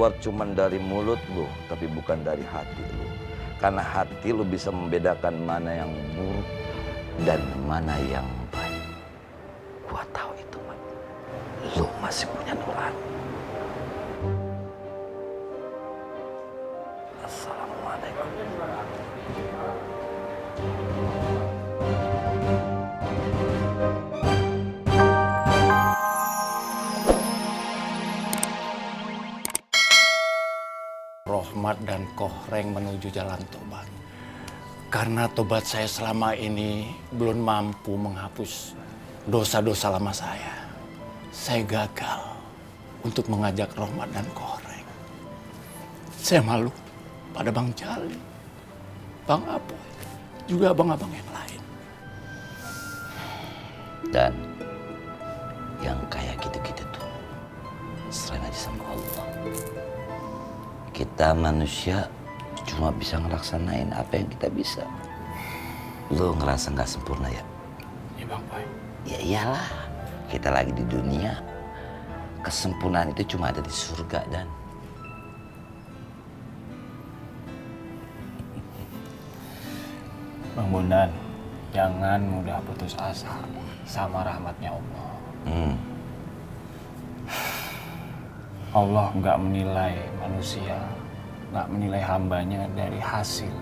keluar cuman dari mulut lu, tapi bukan dari hati lu. Karena hati lu bisa membedakan mana yang buruk dan mana yang baik. Gua tahu itu, Mat. Lu masih punya nurani. Assalamualaikum. Rohmat dan Kohreng menuju jalan tobat. Karena tobat saya selama ini belum mampu menghapus dosa-dosa lama saya. Saya gagal untuk mengajak Rohmat dan Kohreng. Saya malu pada Bang Jali, Bang Apoy, juga abang-abang yang lain. Dan yang kayak gitu-gitu tuh serahin aja sama Allah. Kita manusia cuma bisa ngelaksanain apa yang kita bisa. Lu ngerasa nggak sempurna ya? Iya Bang Boy. Ya iyalah, kita lagi di dunia. Kesempurnaan itu cuma ada di surga dan Bang Bondan, jangan mudah putus asa sama rahmatnya Allah. Allah nggak menilai manusia, nggak menilai hambanya dari hasil,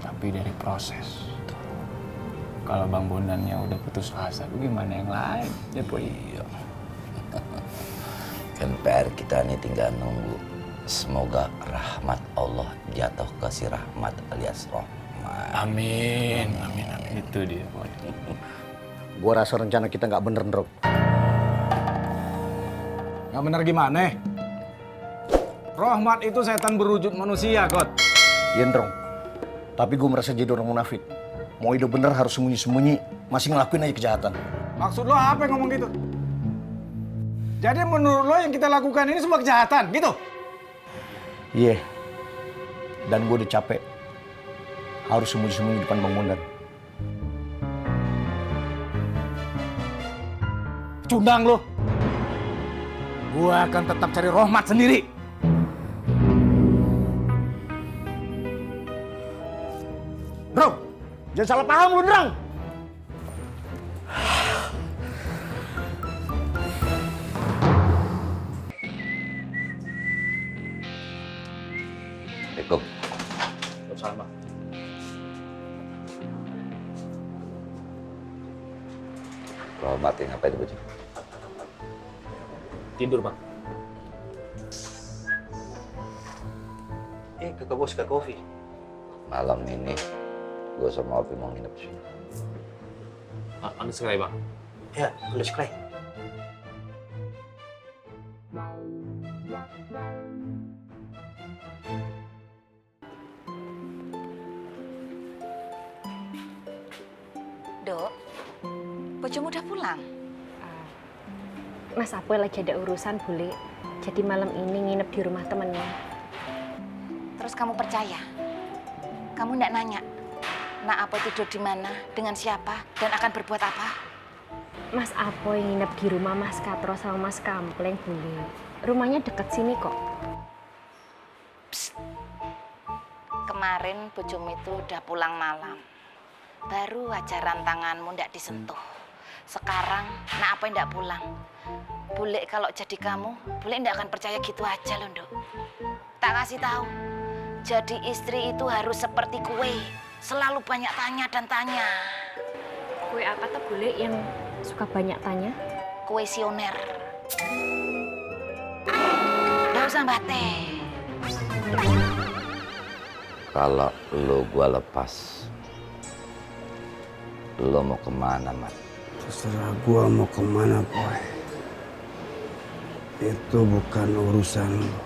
tapi dari proses. Kalau Bang Bondannya udah putus asa, gimana yang lain? Ya Boy. iya. Kan PR kita nih tinggal nunggu. Semoga rahmat Allah jatuh ke si Rahmat alias Rohmat. Amin, amin, amin. Itu dia, Boy. Gua rasa rencana kita nggak bener, Ndrok. Nggak benar gimana? Rohmat itu setan berwujud manusia, Kot. Iya, Ndrok. Tapi gue merasa jadi orang munafik. Mau hidup bener harus sembunyi-sembunyi, masih ngelakuin aja kejahatan. Maksud lo apa yang ngomong gitu? Jadi menurut lo yang kita lakukan ini semua kejahatan, gitu? Iya. Dan gue udah capek. Harus sembunyi-sembunyi di depan Bang Bondan. Cundang lo. Gue akan tetap cari Rohmat sendiri. Bro, jangan salah paham lu, Ndrok. Assalamualaikum. Sama. Rohmat yang ngapain di Tidur, Bang. Kakak bos suka kopi. Malam ini gue sama Ovi mau nginep sini. Anda sekali, Bang. Ya, udah sekali. Dok, bojomu udah pulang? Mas Apoy lagi ada urusan, Bule. Jadi malam ini nginep di rumah temennya. Terus kamu percaya? Kamu nggak nanya, Nak Apoy tidur di mana, dengan siapa, dan akan berbuat apa? Mas Apoy nginep di rumah Mas Katro sama Mas Kampleng, Bule. Rumahnya deket sini kok. Psst. Kemarin bojomu itu udah pulang malam. Baru aja rantanganmu ndak disentuh. Sekarang Nak Apoy ndak pulang. Bule kalau jadi kamu, Bule ndak akan percaya gitu aja loh, Nduk. Tak kasih tahu. Jadi istri itu harus seperti kue, selalu banyak tanya dan tanya. Kue apa tuh, Bule, yang suka banyak tanya? Kuesioner. Nggak usah bate. Kalau lu gua lepas, lu mau kemana, Mat? Terserah gua mau kemana, Boy. Itu bukan urusan lo.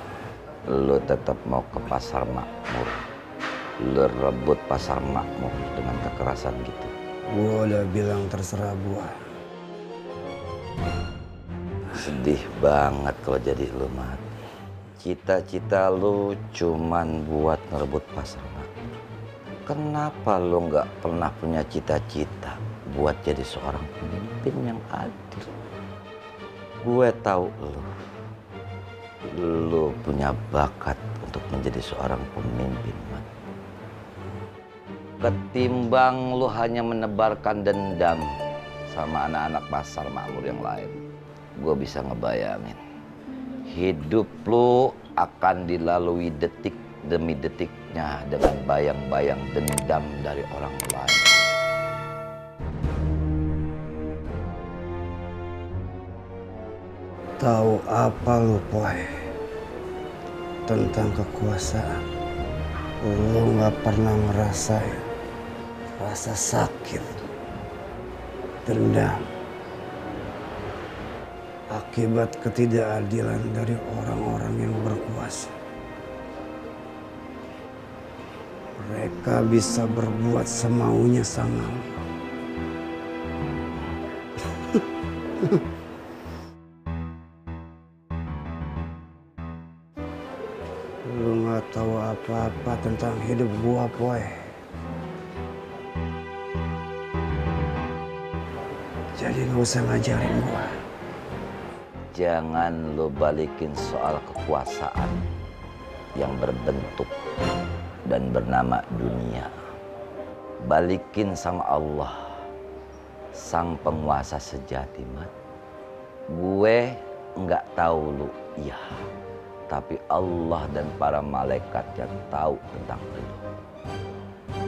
Lu tetap mau ke pasar makmur. Lu rebut pasar makmur dengan kekerasan gitu. Gua udah bilang terserah gua. Sedih banget kalau jadi lu, Mat. Cita-cita lu cuman buat ngerebut pasar makmur. Kenapa lu nggak pernah punya cita-cita buat jadi seorang pemimpin yang adil? Gue tahu Lu punya bakat untuk menjadi seorang pemimpin, Mat. Ketimbang lu hanya menebarkan dendam sama anak-anak pasar makmur yang lain, gue bisa ngebayangin hidup lu akan dilalui detik demi detiknya dengan bayang-bayang dendam dari orang lain. Tahu apa lu, Poy? Tentang kekuasaan. Lu nggak pernah ngerasain rasa sakit, dendam, akibat ketidakadilan dari orang-orang yang berkuasa. Mereka bisa berbuat semaunya sama lu. Lu nggak tahu apa-apa tentang hidup gua, Poy. Jadi nggak usah ngajarin gua. Jangan lo balikin soal kekuasaan yang berbentuk dan bernama dunia. Balikin sama Allah, sang penguasa sejati, Mat. Gue nggak tahu lu, iya. Tapi Allah dan para malaikat yang tahu tentang lu.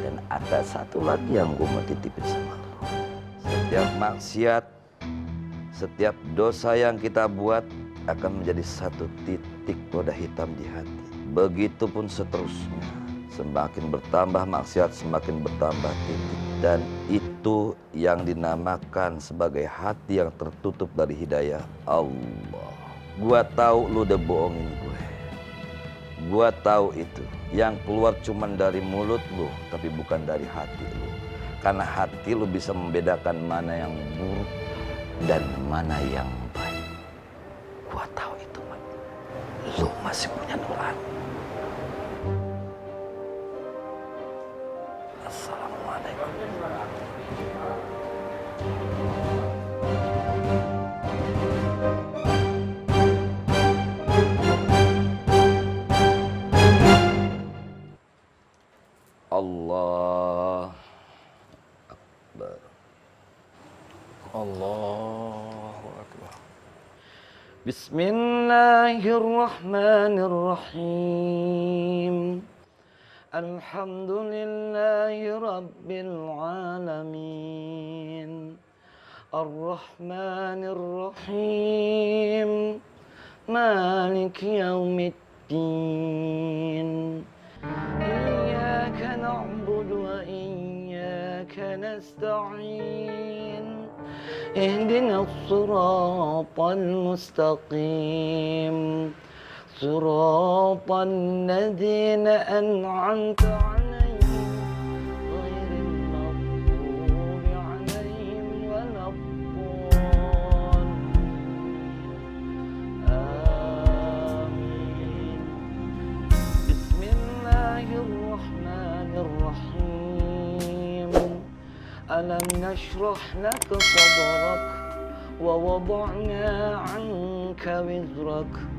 Dan ada satu lagi yang gue mau titipin sama lu. Setiap maksiat, setiap dosa yang kita buat akan menjadi satu titik noda hitam di hati. Begitupun seterusnya. Semakin bertambah maksiat, semakin bertambah titik. Dan itu yang dinamakan sebagai hati yang tertutup dari hidayah Allah. Gua tahu lu udah bohongin gue. Gua tahu itu. Yang keluar cuman dari mulut lu, tapi bukan dari hati lu. Karena hati lu bisa membedakan mana yang buruk dan mana yang baik. Gua tahu itu, Mat. Lu masih punya nurani. Assalamualaikum. Allah Akbar. Allahu Akbar. Bismillahirrahmanirrahim. Alhamdulillahi Rabbil Alamin. Ar-Rahmanir-Rahim. Maliki Yaumiddin. Iyyaka na'budu wa iyyaka nasta'in. Ihdinas siratal mustaqim. صراط الذين أنعمت عليهم غير المغضوب عليهم ولا الضالين آمين بسم الله الرحمن الرحيم ألم نشرح لك صدرك ووضعنا عنك وزرك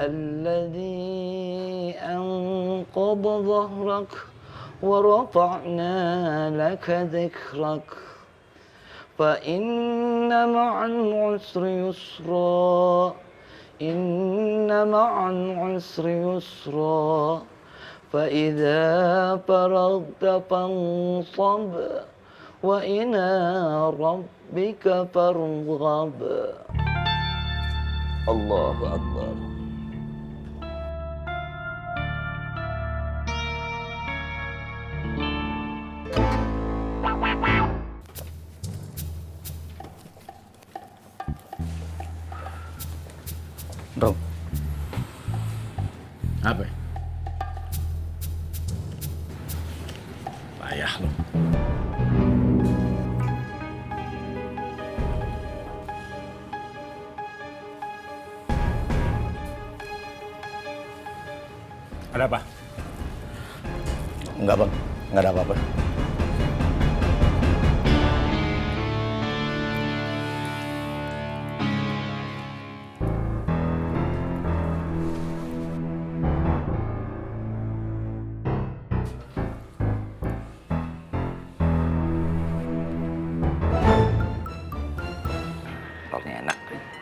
الذي أنقض ظهرك ورفعنا لك ذكرك فإن مع العسر يسرا إن مع العسر يسرا فإذا فرغت فانصب وإلى ربك فارغب. الله أكبر. Bro. Apa? Payah lo. Ada apa? Enggak, Bang. Enggak ada apa-apa. nak.